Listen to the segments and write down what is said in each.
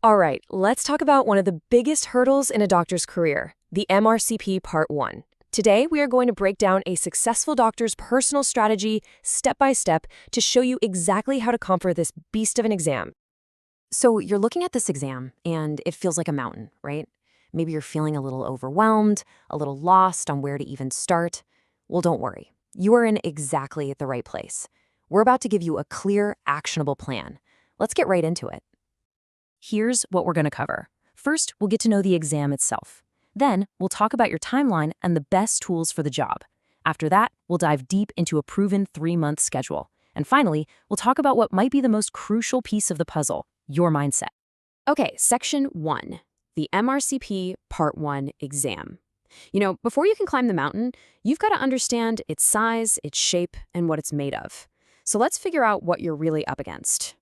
All right, let's talk about one of the biggest hurdles in a doctor's career, the MRCP Part 1. Today, we are going to break down a successful doctor's personal strategy step by step to show you exactly how to conquer this beast of an exam. So you're looking at this exam and it feels like a mountain, right? Maybe you're feeling a little overwhelmed, a little lost on where to even start. Well, don't worry. You are in exactly the right place. We're about to give you a clear, actionable plan. Let's get right into it. Here's what we're going to cover. First, we'll get to know the exam itself. Then, we'll talk about your timeline and the best tools for the job. After that, we'll dive deep into a proven 3-month schedule. And finally, we'll talk about what might be the most crucial piece of the puzzle, your mindset. Okay, Section 1, the MRCP Part 1 exam. Before you can climb the mountain, you've got to understand its size, its shape, and what it's made of. So let's figure out what you're really up against.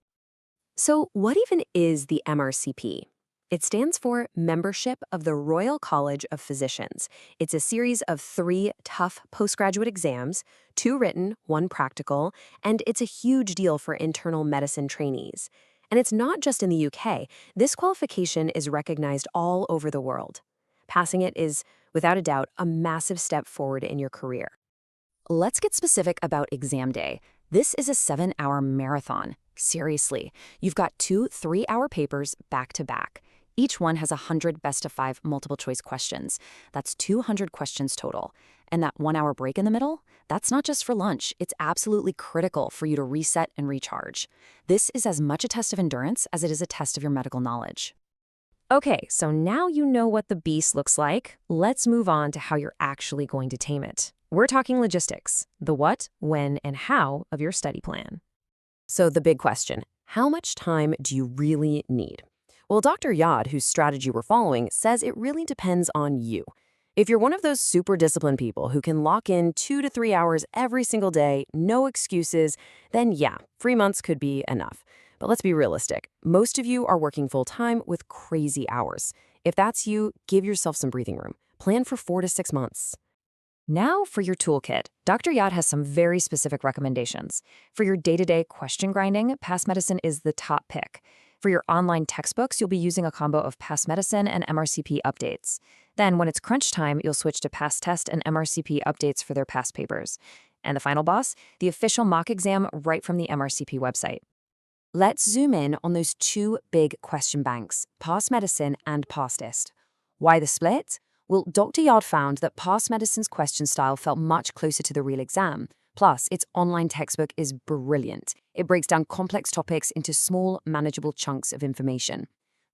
So, what even is the MRCP? It stands for Membership of the Royal College of Physicians. It's a series of 3 tough postgraduate exams, 2 written, 1 practical, and it's a huge deal for internal medicine trainees. And it's not just in the UK. This qualification is recognized all over the world. Passing it is, without a doubt, a massive step forward in your career. Let's get specific about exam day. This is a 7-hour marathon. Seriously, you've got 2 3-hour papers back to back. Each one has 100 best-of-5 multiple-choice questions. That's 200 questions total. And that 1-hour break in the middle? That's not just for lunch. It's absolutely critical for you to reset and recharge. This is as much a test of endurance as it is a test of your medical knowledge. Okay, so now you know what the beast looks like. Let's move on to how you're actually going to tame it. We're talking logistics, the what, when, and how of your study plan. So the big question, how much time do you really need? Well, Dr. Yad, whose strategy we're following, says it really depends on you. If you're one of those super disciplined people who can lock in 2 to 3 hours every single day, no excuses, then yeah, 3 months could be enough. But let's be realistic. Most of you are working full-time with crazy hours. If that's you, give yourself some breathing room. Plan for 4 to 6 months. Now for your toolkit. Dr. Yad has some very specific recommendations. For your day-to-day question grinding, Past Medicine is the top pick. For your online textbooks, you'll be using a combo of Past Medicine and MRCP updates. Then, when it's crunch time, you'll switch to Past Test and MRCP updates for their past papers. And the final boss, the official mock exam right from the MRCP website. Let's zoom in on those 2 big question banks, Past Medicine and Pastist. Why the split? Well, Dr. Yard found that Past Medicine's question style felt much closer to the real exam. Plus, its online textbook is brilliant. It breaks down complex topics into small, manageable chunks of information.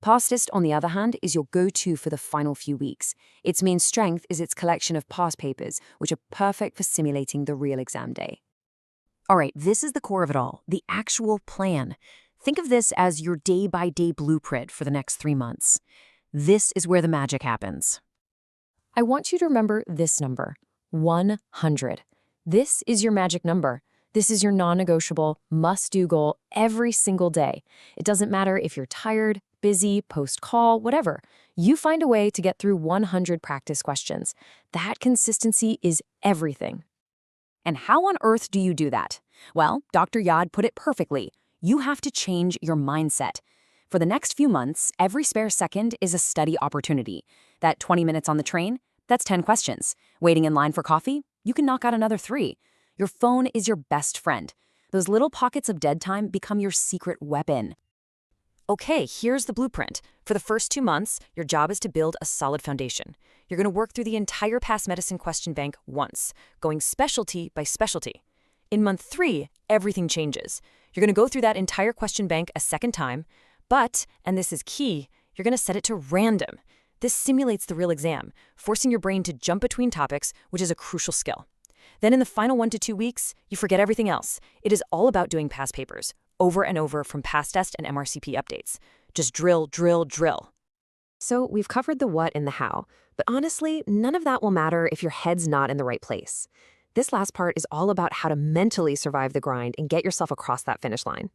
Pastist, on the other hand, is your go-to for the final few weeks. Its main strength is its collection of past papers, which are perfect for simulating the real exam day. All right, this is the core of it all, the actual plan. Think of this as your day-by-day blueprint for the next 3 months. This is where the magic happens. I want you to remember this number, 100. This is your magic number. This is your non-negotiable, must-do goal every single day. It doesn't matter if you're tired, busy, post-call, whatever. You find a way to get through 100 practice questions. That consistency is everything. And how on earth do you do that? Well, Dr. Yad put it perfectly. You have to change your mindset. For the next few months, every spare second is a study opportunity. That 20 minutes on the train, that's 10 questions. Waiting in line for coffee, you can knock out another 3. Your phone is your best friend. Those little pockets of dead time become your secret weapon. Okay, here's the blueprint. For the first 2 months, your job is to build a solid foundation. You're going to work through the entire Past Medicine question bank once, going specialty by specialty. In month 3, everything changes. You're going to go through that entire question bank a second time, but, and this is key, you're going to set it to random. This simulates the real exam, forcing your brain to jump between topics, which is a crucial skill. Then in the final 1 to 2 weeks, you forget everything else. It is all about doing past papers, over and over from Past Test and MRCP updates. Just drill, drill, drill. So we've covered the what and the how, but honestly, none of that will matter if your head's not in the right place. This last part is all about how to mentally survive the grind and get yourself across that finish line.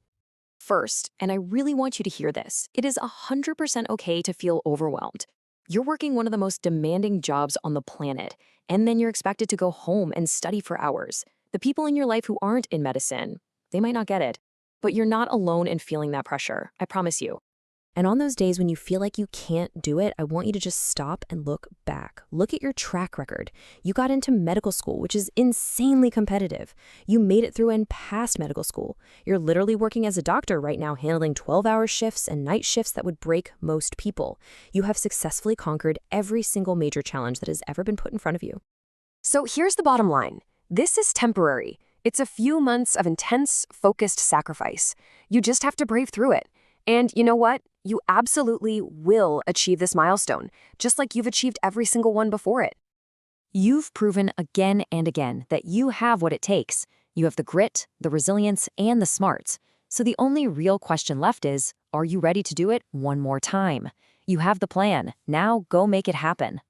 First, and I really want you to hear this, it is 100% okay to feel overwhelmed. You're working one of the most demanding jobs on the planet, and then you're expected to go home and study for hours. The people in your life who aren't in medicine, they might not get it. But you're not alone in feeling that pressure, I promise you. And on those days when you feel like you can't do it, I want you to just stop and look back. Look at your track record. You got into medical school, which is insanely competitive. You made it through and passed medical school. You're literally working as a doctor right now, handling 12-hour shifts and night shifts that would break most people. You have successfully conquered every single major challenge that has ever been put in front of you. So here's the bottom line. This is temporary. It's a few months of intense, focused sacrifice. You just have to brave through it. And you know what? You absolutely will achieve this milestone, just like you've achieved every single one before it. You've proven again and again that you have what it takes. You have the grit, the resilience, and the smarts. So the only real question left is, are you ready to do it one more time? You have the plan. Now go make it happen.